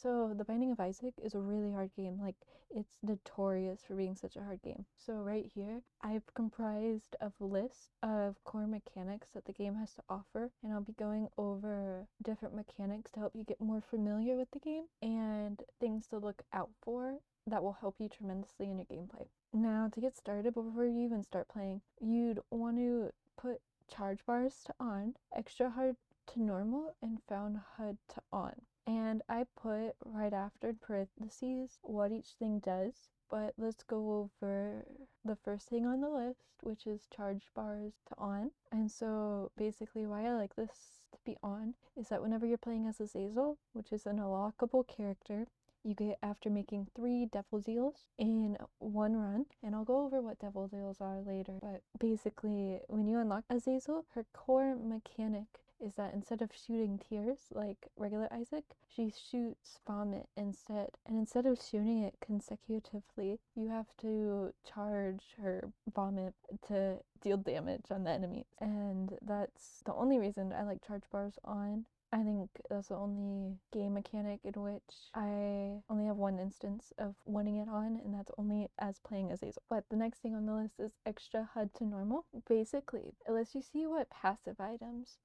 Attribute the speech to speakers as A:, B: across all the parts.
A: So The Binding of Isaac is a really hard game. Like, it's notorious for being such a hard game. So right here, I've comprised of a list of core mechanics that the game has to offer, and I'll be going over different mechanics to help you get more familiar with the game and things to look out for that will help you tremendously in your gameplay. Now, to get started, before you even start playing, you'd want to put charge bars to on, extra hard to normal, and found HUD to on. And I put right after parentheses what each thing does, but let's go over the first thing on the list, which is charge bars to on. And so basically why I like this to be on is that whenever you're playing as Azazel, which is an unlockable character, you get after making 3 devil deals in one run, and I'll go over what devil deals are later. But basically, when you unlock Azazel, her core mechanic is that instead of shooting tears like regular Isaac, she shoots vomit instead. And instead of shooting it consecutively, you have to charge her vomit to deal damage on the enemies. And that's the only reason I like charge bars on. I think that's the only game mechanic in which I only have one instance of wanting it on, and that's only as playing as Azazel. But the next thing on the list is extra HUD to normal. Basically, it lets you see what passive items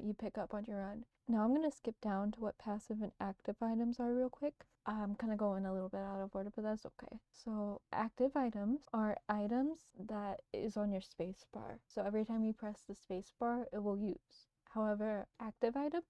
A: you pick up on your run. Now I'm going to skip down to what passive and active items are real quick. I'm kind of going a little bit out of order, but that's okay. So active items are items that is on your space bar. So every time you press the space bar, it will use. However, active items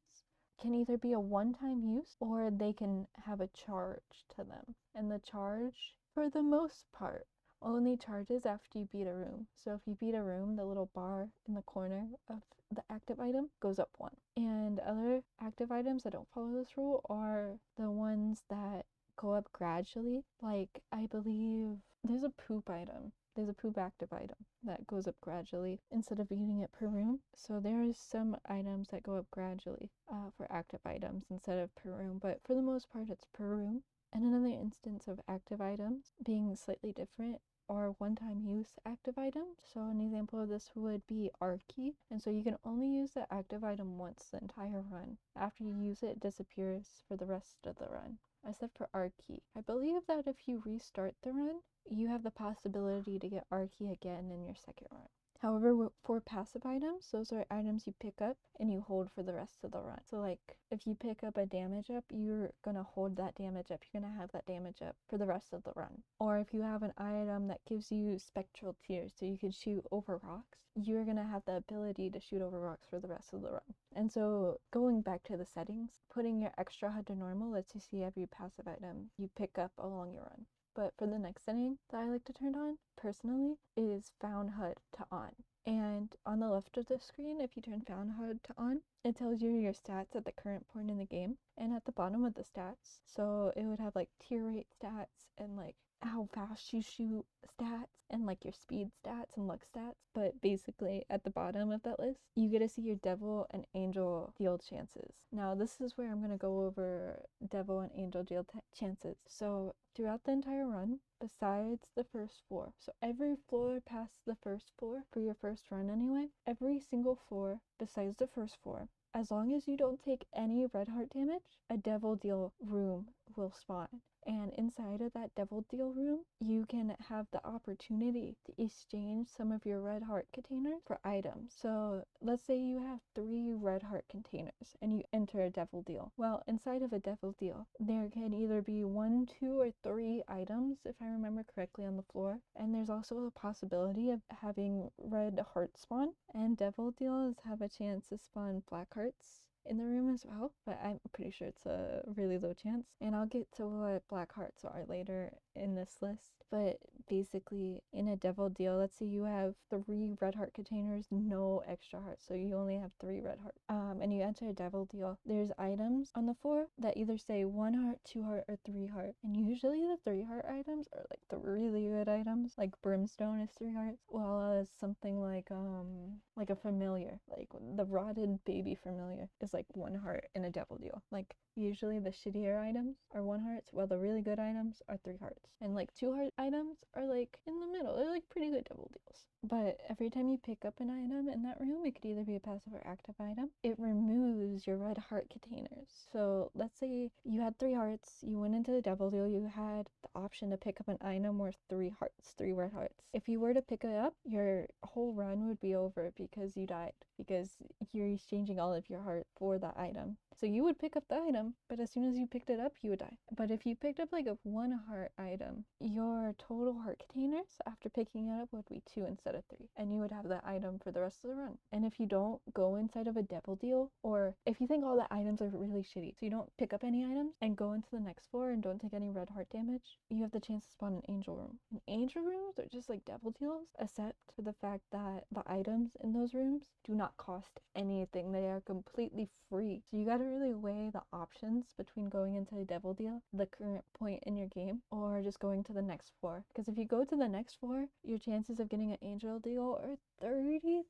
A: can either be a one-time use or they can have a charge to them. And the charge, for the most part, only charges after you beat a room. So if you beat a room, the little bar in the corner of the active item goes up 1. And other active items that don't follow this rule are the ones that go up gradually. Like, I believe there's a poop item. There's a poop active item that goes up gradually instead of eating it per room. So there is some items that go up gradually for active items instead of per room, but for the most part it's per room. And another instance of active items being slightly different are one-time use active items. So an example of this would be Arky, and so you can only use the active item once the entire run. After you use it, it disappears for the rest of the run. Except for Arky. I believe that if you restart the run, you have the possibility to get Arky again in your second run. However, for passive items, those are items you pick up and you hold for the rest of the run. So like, if you pick up a damage up, you're gonna hold that damage up. You're gonna have that damage up for the rest of the run. Or if you have an item that gives you spectral tears, so you can shoot over rocks, you're gonna have the ability to shoot over rocks for the rest of the run. And so going back to the settings, putting your extra HUD to normal lets you see every passive item you pick up along your run. But for the next setting that I like to turn on, personally, is found HUD to on. And on the left of the screen, if you turn found HUD to on, it tells you your stats at the current point in the game. And at the bottom of the stats, so it would have like tier rate stats and like how fast you shoot stats and like your speed stats and luck stats. But basically at the bottom of that list, you get to see your devil and angel deal chances. Now this is where I'm going to go over devil and angel deal chances. So throughout the entire run, besides the first floor, so every floor past the first floor for your first run anyway, every single floor besides the first floor, as long as you don't take any red heart damage, a devil deal room will spawn. And inside of that devil deal room, you can have the opportunity to exchange some of your red heart containers for items. So let's say you have 3 red heart containers and you enter a devil deal. Well, inside of a devil deal, there can either be 1, 2, or 3 items, if I remember correctly, on the floor. And there's also a possibility of having red heart spawn. And devil deals have a chance to spawn black hearts in the room as well, but I'm pretty sure it's a really low chance. And I'll get to what black hearts are later in this list. But basically, in a devil deal, let's say you have 3 red heart containers, no extra hearts, so you only have 3 red hearts. And you enter a devil deal, there's items on the floor that either say 1 heart, 2 heart, or 3 heart. And usually the 3 heart items are like the really good items, like brimstone is 3 hearts, while as something like a familiar, like the rotted baby familiar is is like 1 heart in a devil deal. Like usually the shittier items are 1 hearts, while the really good items are 3 hearts. And like 2 heart items are like in the middle. They're like pretty good devil deals. But every time you pick up an item in that room, it could either be a passive or active item. It removes your red heart containers. So let's say you had 3 hearts, you went into the devil deal, you had the option to pick up an item worth 3 hearts, 3 red hearts. If you were to pick it up, your whole run would be over because you died, because you're exchanging all of your heart for that item. So you would pick up the item, but as soon as you picked it up, you would die. But if you picked up like a 1 heart item, your total heart containers after picking it up would be 2 instead of 3, and you would have that item for the rest of the run. And if you don't go inside of a devil deal, or if you think all the items are really shitty, so you don't pick up any items and go into the next floor and don't take any red heart damage, you have the chance to spawn an angel room. And angel rooms are just like devil deals, except for the fact that the items in those rooms do not cost anything. They are completely free. So you gotta really weigh the options between going into a devil deal, the current point in your game, or just going to the next floor. Because if you go to the next floor, your chances of getting an angel deal are 33%,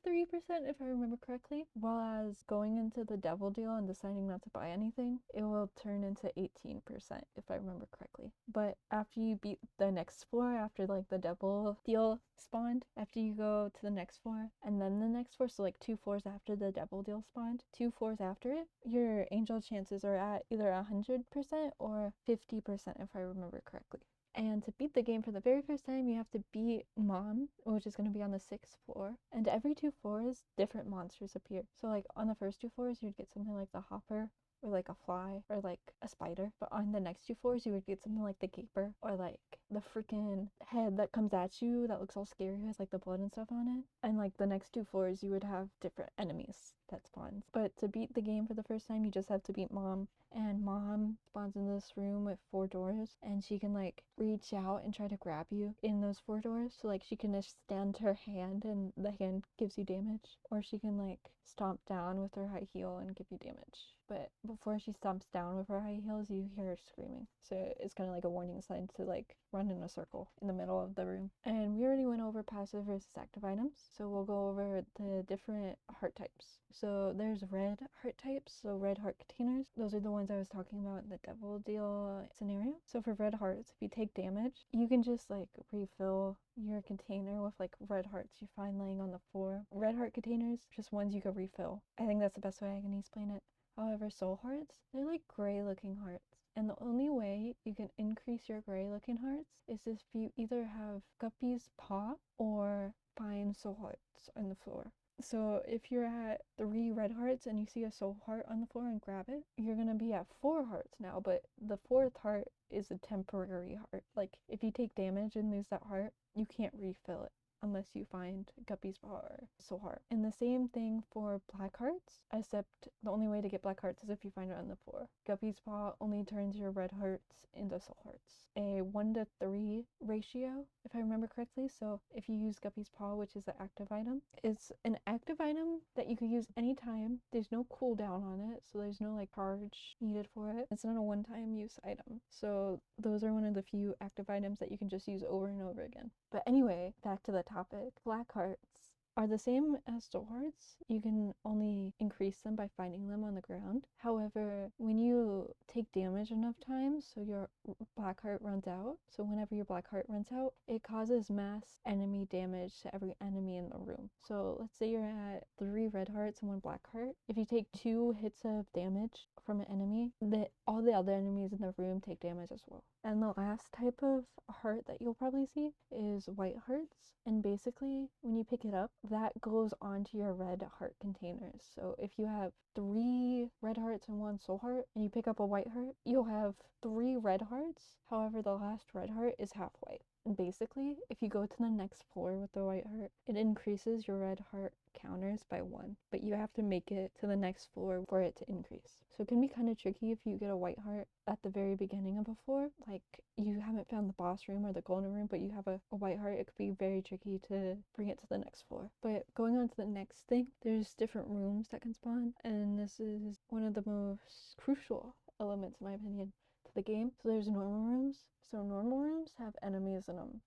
A: if I remember correctly. Whereas going into the devil deal and deciding not to buy anything, it will turn into 18%, if I remember correctly. But after you beat the next floor, after like the devil deal spawned, after you go to the next floor and then the next floor, so like 2 floors after the devil deal spawned, 2 floors after it, your angel chances are at either 100% or 50%, if I remember correctly. And to beat the game for the very first time, you have to beat Mom, which is going to be on the 6th floor. And every 2 floors, different monsters appear. So like on the first 2 floors, you'd get something like the Hopper, or like a fly, or like a spider. But on the next 2 floors, you would get something like the Gaper, or like the freaking head that comes at you that looks all scary, has like the blood and stuff on it. And like the next 2 floors, you would have different enemies that spawns. But to beat the game for the first time, you just have to beat Mom. And Mom spawns in this room with 4 doors, and she can like reach out and try to grab you in those 4 doors. So like she can extend her hand and the hand gives you damage, or she can like stomp down with her high heel and give you damage. But before she stomps down with her high heels, you hear her screaming. So it's kind of like a warning sign to like run in a circle in the middle of the room. And we already went over passive versus active items, so we'll go over the different heart types. So there's red heart types, so red heart containers. Those are the ones I was talking about in the devil deal scenario. So for red hearts, if you take damage, you can just like refill your container with like red hearts you find laying on the floor. Red heart containers, just ones you can refill. I think that's the best way I can explain it. However, soul hearts, they're like gray looking hearts. And the only way you can increase your gray looking hearts is if you either have Guppy's Paw or find soul hearts on the floor. So if you're at 3 red hearts and you see a soul heart on the floor and grab it, you're gonna be at 4 hearts now, but the 4th heart is a temporary heart. Like if you take damage and lose that heart, you can't refill it unless you find Guppy's Paw or soul heart. And the same thing for black hearts, except the only way to get black hearts is if you find it on the floor. Guppy's Paw only turns your red hearts into soul hearts. A 1-to-3 ratio, if I remember correctly. So if you use Guppy's Paw, which is an active item, it's an active item that you can use anytime. There's no cooldown on it, so there's no like charge needed for it. It's not a one-time use item. So those are one of the few active items that you can just use over and over again. But anyway, back to the topic. Black hearts are the same as soul hearts. You can only increase them by finding them on the ground. However, when you take damage enough times, so your black heart runs out, so whenever your black heart runs out, it causes mass enemy damage to every enemy in the room. So let's say you're at 3 red hearts and 1 black heart. If you take 2 hits of damage from an enemy, all the other enemies in the room take damage as well. And the last type of heart that you'll probably see is white hearts. And basically, when you pick it up, that goes onto your red heart containers. So if you have 3 red hearts and 1 soul heart, and you pick up a white heart, you'll have 3 red hearts. However, the last red heart is half white. And basically, if you go to the next floor with the white heart, it increases your red heart counters by 1. But you have to make it to the next floor for it to increase. So it can be kind of tricky if you get a white heart at the very beginning of a floor. Like, you haven't found the boss room or the golden room, but you have a white heart. It could be very tricky to bring it to the next floor. But going on to the next thing, there's different rooms that can spawn. And this is one of the most crucial elements, in my opinion, to the game. So there's normal rooms. So normal rooms have enemies in them.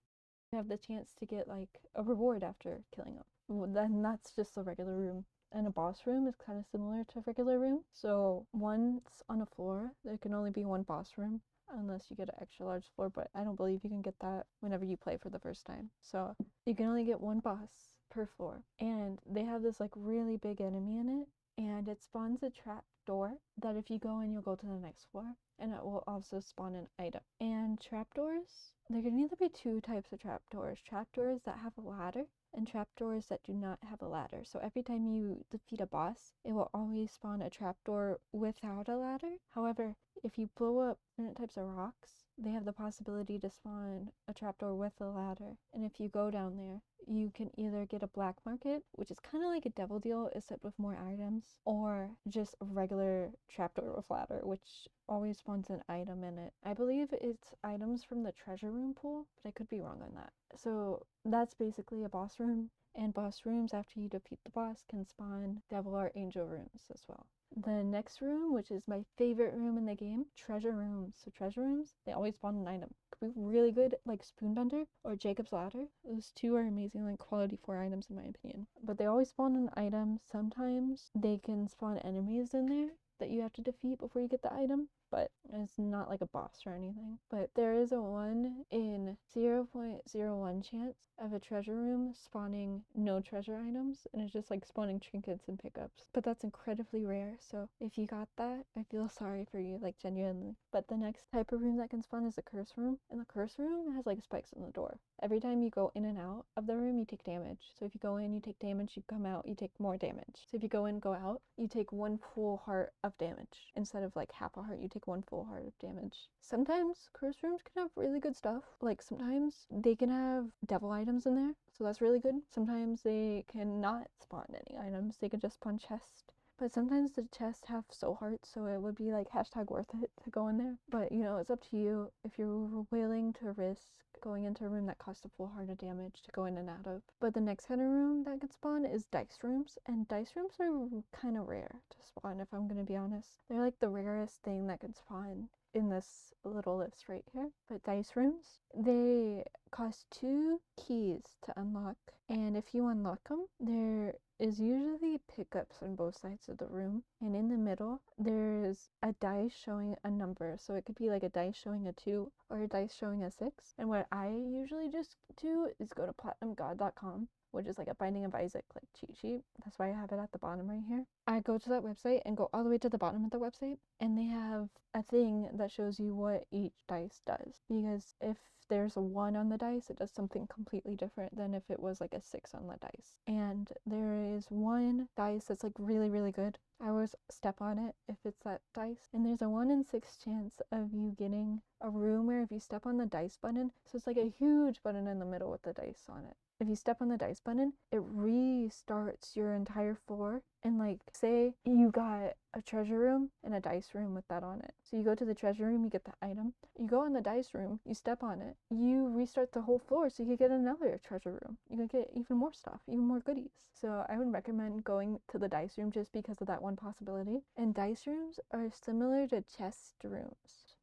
A: You have the chance to get like a reward after killing them. Then that's just a regular room. and a boss room is kind of similar to a regular room. So once on a floor, there can only be one boss room unless you get an extra large floor, but I don't believe you can get that whenever you play for the first time. So you can only get one boss per floor, and they have this like really big enemy in it, and it spawns a trap door that if you go in, you'll go to the next floor, and it will also spawn an item. And trapdoors, there can either be two types of trapdoors: trapdoors that have a ladder and trapdoors that do not have a ladder. So every time you defeat a boss, it will always spawn a trapdoor without a ladder. However, if you blow up certain types of rocks, they have the possibility to spawn a trapdoor with a ladder. And if you go down there, you can either get a black market, which is kind of like a devil deal except with more items, or just a regular trapdoor with ladder, which always spawns an item in it. I believe it's items from the treasure room pool, but I could be wrong on that. So that's basically a boss room, and boss rooms after you defeat the boss can spawn devil or angel rooms as well. The next room, which is my favorite room in the game, treasure rooms. So treasure rooms, they always spawn an item. Could be really good, like Spoonbender or Jacob's Ladder. Those two are amazing, like quality 4 items in my opinion. But they always spawn an item. Sometimes they can spawn enemies in there that you have to defeat before you get the item, but it's not like a boss or anything. But there is a 1 in 0.01 chance of a treasure room spawning no treasure items, and it's just like spawning trinkets and pickups. But that's incredibly rare, so if you got that, I feel sorry for you, like genuinely. But the next type of room that can spawn is a curse room, and the curse room has like spikes in the door. Every time you go in and out of the room, you take damage. So if you go in, you take damage, you come out, you take more damage. So if you go in, go out, you take 1 full heart of damage. Instead of like half a heart, you take 1 full heart of damage. Sometimes curse rooms can have really good stuff. Like sometimes they can have devil items in there, so that's really good. Sometimes they cannot spawn any items. They can just spawn chest. But sometimes the chests have soul hearts, so it would be like hashtag worth it to go in there. But you know, it's up to you if you're willing to risk going into a room that costs a full heart of damage to go in and out of. But the next kind of room that can spawn is dice rooms, and dice rooms are kind of rare to spawn, if I'm gonna be honest. They're like the rarest thing that can spawn in this little list right here. But dice rooms, they cost 2 keys to unlock, and if you unlock them, there is usually pickups on both sides of the room, and in the middle there's a dice showing a number. So it could be like a dice showing a 2 or a dice showing a 6. And what I usually just do is go to platinumgod.com, which is like a Binding of Isaac like cheat sheet. That's why I have it at the bottom right here. I go to that website and go all the way to the bottom of the website, and they have a thing that shows you what each dice does. Because if there's a 1 on the dice, it does something completely different than if it was like a 6 on the dice. And there is one dice that's like really, really good. I always step on it if it's that dice. And there's a 1 in 6 chance of you getting a room where if you step on the dice button, so it's like a huge button in the middle with the dice on it. If you step on the dice button, it restarts your entire floor. And like, say you got a treasure room and a dice room with that on it. So you go to the treasure room, you get the item. You go in the dice room, you step on it, you restart the whole floor so you could get another treasure room. You could get even more stuff, even more goodies. So I would recommend going to the dice room just because of that one possibility. And dice rooms are similar to chest rooms.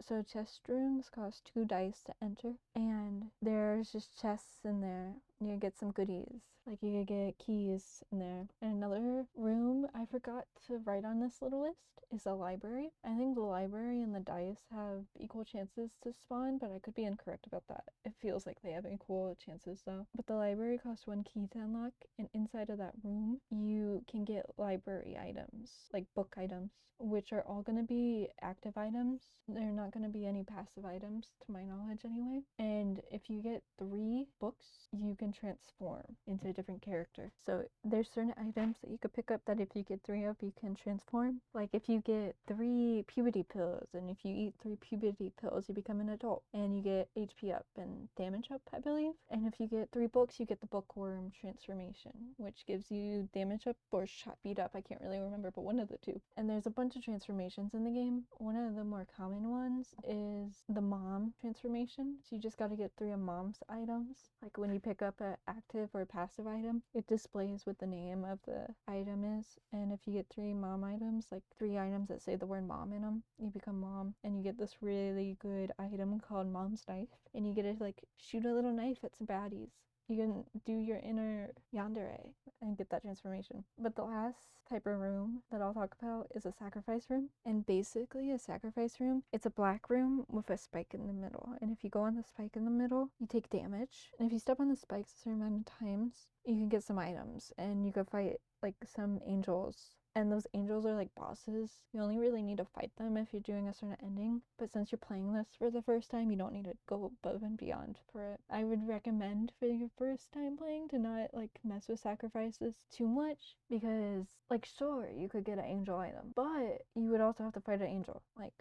A: So chest rooms cost 2 dice to enter, and there's just chests in there. You get some goodies, like you could get keys in there. And another room I forgot to write on this little list is a library. I think the library and the dice have equal chances to spawn, but I could be incorrect about that. It feels like they have equal chances though. But the library costs 1 key to unlock, and inside of that room you can get library items, like book items, which are all going to be active items. They're not going to be any passive items to my knowledge anyway. And if you get 3 books, you can transform into a different character. So there's certain items that you could pick up that if you get 3 of, you can transform. Like if you get 3 puberty pills, and if you eat 3 puberty pills, you become an adult and you get HP up and damage up, I believe. And if you get 3 books, you get the bookworm transformation, which gives you damage up or shot beat up. I can't really remember, but one of the two. And there's a bunch of transformations in the game. One of the more common ones is the mom transformation. So you just got to get 3 of mom's items. Like when you pick up an active or passive item, it displays what the name of the item is. And if you get 3 mom items, like 3 items that say the word mom in them, you become mom. And you get this really good item called mom's knife. And you get to like shoot a little knife at some baddies. you can do your inner yandere and get that transformation. But the last type of room that I'll talk about is a sacrifice room. And basically a sacrifice room, it's a black room with a spike in the middle. And if you go on the spike in the middle, you take damage. And if you step on the spikes a certain amount of times, you can get some items and you can fight like some angels. And those angels are like bosses. You only really need to fight them if you're doing a certain ending. But since you're playing this for the first time, you don't need to go above and beyond for it. I would recommend for your first time playing to not like mess with sacrifices too much, because like sure, you could get an angel item, but you would also have to fight an angel. Like,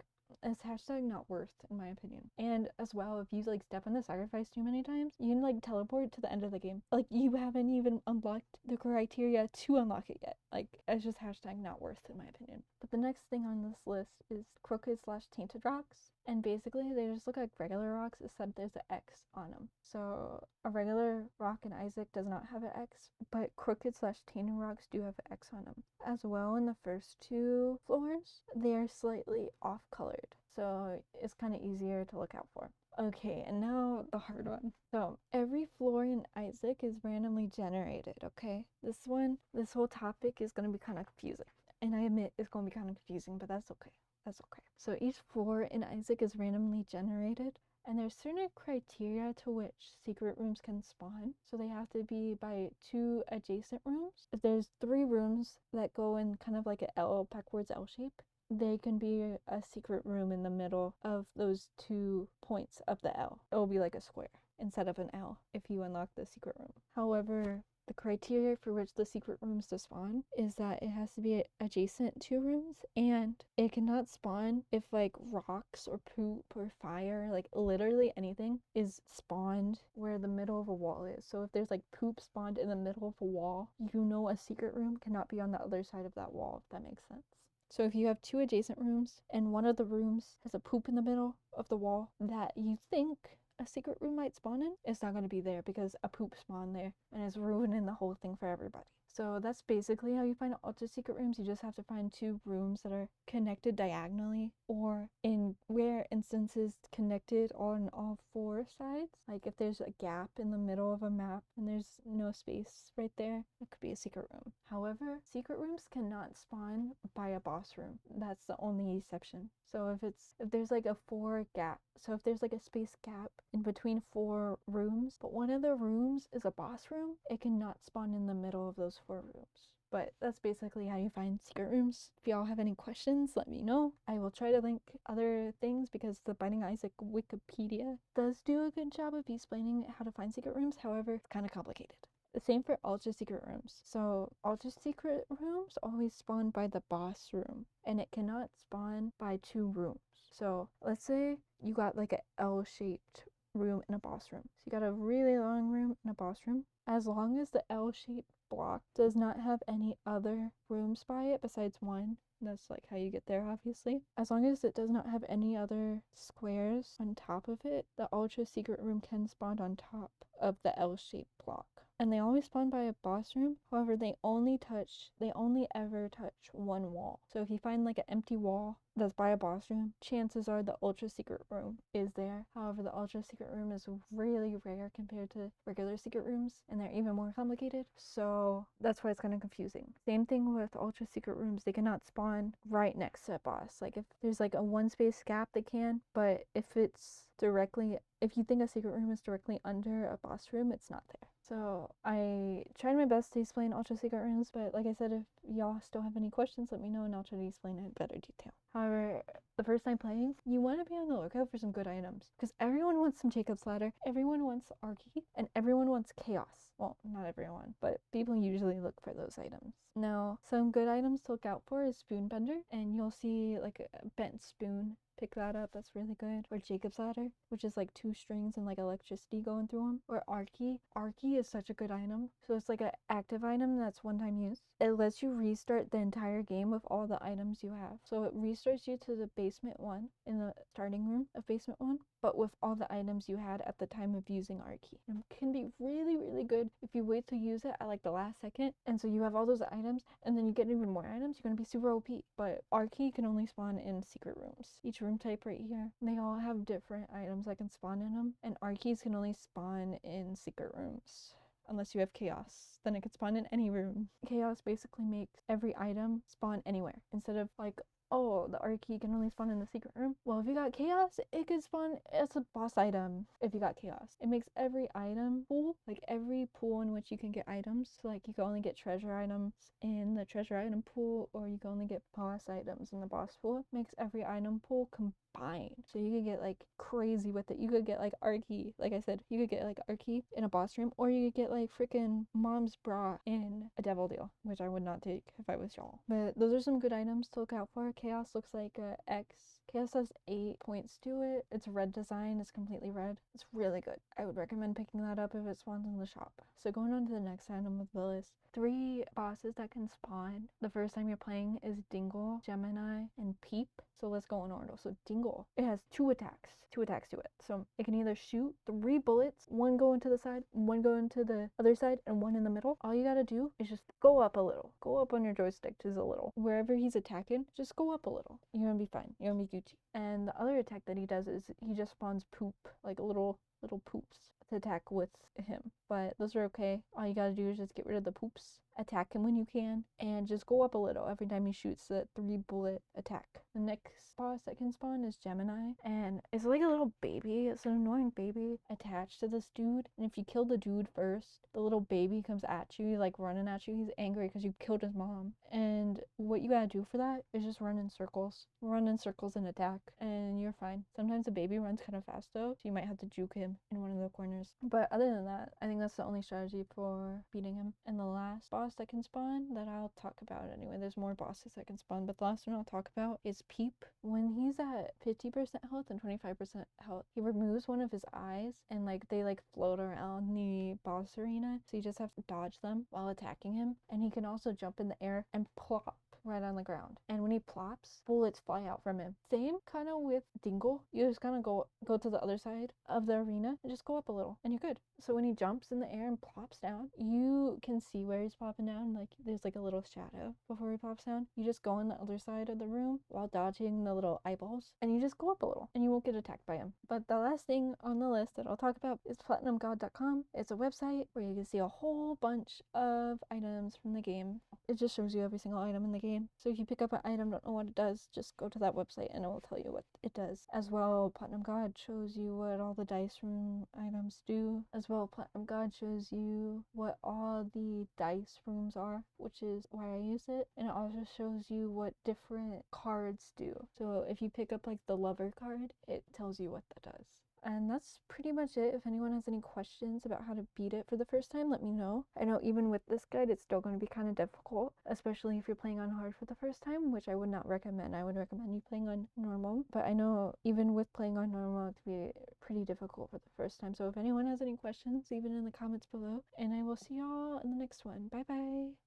A: it's hashtag not worth in my opinion. And as well, if you like step on the sacrifice too many times, you can like teleport to the end of the game. Like, you haven't even unlocked the criteria to unlock it yet. Like, it's just hashtag not worth in my opinion. But the next thing on this list is crooked / tainted rocks. And basically they just look like regular rocks except there's an X on them. So a regular rock in Isaac does not have an X, but crooked / tainted rocks do have an X on them. As well, in the first 2 floors, they are slightly off colored. So it's kind of easier to look out for. Okay, and now the hard one. So every floor in Isaac is randomly generated, okay? This whole topic is going to be kind of confusing. And I admit it's going to be kind of confusing, but that's okay. That's okay. So each floor in Isaac is randomly generated, and there's certain criteria to which secret rooms can spawn. So they have to be by 2 adjacent rooms. If there's 3 rooms that go in kind of like an L, backwards L shape, they can be a secret room in the middle of those 2 points of the L. It will be like a square instead of an L if you unlock the secret room. However, the criteria for which the secret rooms to spawn is that it has to be adjacent to rooms, and it cannot spawn if like rocks or poop or fire, like literally anything, is spawned where the middle of a wall is. So if there's like poop spawned in the middle of a wall, you know a secret room cannot be on the other side of that wall, if that makes sense. So if you have 2 adjacent rooms and one of the rooms has a poop in the middle of the wall that you think a secret room might spawn in, it's not going to be there because a poop spawned there and it's ruining the whole thing for everybody. So that's basically how you find ultra secret rooms. You just have to find 2 rooms that are connected diagonally, or in rare instances connected on all 4 sides. Like if there's a gap in the middle of a map and there's no space right there, it could be a secret room. However, secret rooms cannot spawn by a boss room. That's the only exception. So if there's like a 4 gap, so if there's like a space gap in between 4 rooms, but one of the rooms is a boss room, it cannot spawn in the middle of those 4 rooms. But that's basically how you find secret rooms. If y'all have any questions, let me know. I will try to link other things because the Binding Isaac Wikipedia does do a good job of explaining how to find secret rooms. However, it's kind of complicated. The same for ultra secret rooms. So ultra secret rooms always spawn by the boss room, and it cannot spawn by 2 rooms. So let's say you got like a L-shaped room and a boss room. So you got a really long room and a boss room. As long as the L-shaped block does not have any other rooms by it besides 1, that's like how you get there, obviously. As long as it does not have any other squares on top of it, the ultra secret room can spawn on top of the L-shaped block. And they always spawn by a boss room. However, they only ever touch 1 wall. So if you find like an empty wall that's by a boss room, chances are the ultra secret room is there. However, the ultra secret room is really rare compared to regular secret rooms, and they're even more complicated. So that's why it's kind of confusing. Same thing with ultra secret rooms. They cannot spawn right next to a boss. Like if there's like a 1 space gap, they can, but if you think a secret room is directly under a boss room, it's not there. So I tried my best to explain ultra secret rooms, but like I said, if y'all still have any questions, let me know and I'll try to explain it in better detail. However, the first time playing, you want to be on the lookout for some good items, because everyone wants some Jacob's Ladder, everyone wants Arky, and everyone wants Chaos. Well, not everyone, but people usually look for those items. Now, some good items to look out for is Spoon Bender, and you'll see like a bent spoon. Pick that up, that's really good. Or Jacob's Ladder, which is like 2 strings and like electricity going through them. Or Arky. Arky is such a good item. So it's like an active item that's 1-time use. It lets you restart the entire game with all the items you have. So it restarts you to the basement 1 in the starting room of basement 1, but with all the items you had at the time of using Arky. It can be really, really good if you wait to use it at like the last second, and so you have all those items, and then you get even more items, you're gonna be super OP. But Arky can only spawn in secret rooms. Each room type right here. They all have different items that can spawn in them, and Archies can only spawn in secret rooms. Unless you have Chaos, then it could spawn in any room. Chaos basically makes every item spawn anywhere. Instead of like, oh, the Archie can only spawn in the secret room. Well, if you got Chaos, it could spawn as a boss item if you got Chaos. It makes every item pool, like every pool in which you can get items. So like you can only get treasure items in the treasure item pool, or you can only get boss items in the boss pool. It makes every item pool combined. So you could get like crazy with it. You could get like Archie, like I said, you could get like Archie in a boss room, or you could get like freaking Mom's Bra in a devil deal, which I would not take if I was y'all. But those are some good items to look out for. Chaos looks like a X. Chaos has 8 points to it. It's red design. It's completely red. It's really good. I would recommend picking that up if it spawns in the shop. So going on to the next item of the list. 3 bosses that can spawn the first time you're playing is Dingle, Gemini, and Peep. So let's go in order. So Dingle, it has 2 attacks to it. So it can either shoot 3 bullets, 1 go into the side, 1 go into the other side, and 1 in the middle. All you gotta do is just go up a little. Go up on your joystick just a little. Wherever he's attacking, just go up a little. You're gonna be fine. You're gonna be Gucci. And the other attack that he does is he just spawns poop, like little poops to attack with him. But those are okay. All you gotta do is just get rid of the poops, attack him when you can, and just go up a little every time he shoots that 3 bullet attack. The next boss that can spawn is Gemini, and it's like a little baby. It's an annoying baby attached to this dude, and if you kill the dude first, the little baby comes at you, like running at you. He's angry because you killed his mom, and what you gotta do for that is just run in circles and attack, and you're fine. Sometimes the baby runs kind of fast though, so you might have to juke him in one of the corners. But other than that, I think that's the only strategy for beating him. And the last boss that can spawn that I'll talk about anyway, there's more bosses that can spawn, but the last one I'll talk about is Peep. When he's at 50% health and 25% health, he removes one of his eyes, and like they like float around the boss arena, so you just have to dodge them while attacking him. And he can also jump in the air and plop right on the ground, and when he plops, bullets fly out from him. Same kind of with Dingle. You just kind of go to the other side of the arena and just go up a little, and you're good. So when he jumps in the air and plops down, you can see where he's popping down. Like there's like a little shadow before he pops down. You just go on the other side of the room while dodging the little eyeballs, and you just go up a little, and you won't get attacked by him. But the last thing on the list that I'll talk about is platinumgod.com. It's a website where you can see a whole bunch of items from the game. It just shows you every single item in the game. So if you pick up an item, don't know what it does, just go to that website and it will tell you what it does. As well, Platinum God shows you what all the dice room items do. As well, Platinum God shows you what all the dice rooms are, which is why I use it. And it also shows you what different cards do. So if you pick up like the lover card, it tells you what that does. And that's pretty much it. If anyone has any questions about how to beat it for the first time, let me know. I know even with this guide, it's still going to be kind of difficult, especially if you're playing on hard for the first time, which I would not recommend. I would recommend you playing on normal. But I know even with playing on normal, it can be pretty difficult for the first time. So if anyone has any questions, leave it in the comments below. And I will see y'all in the next one. Bye bye.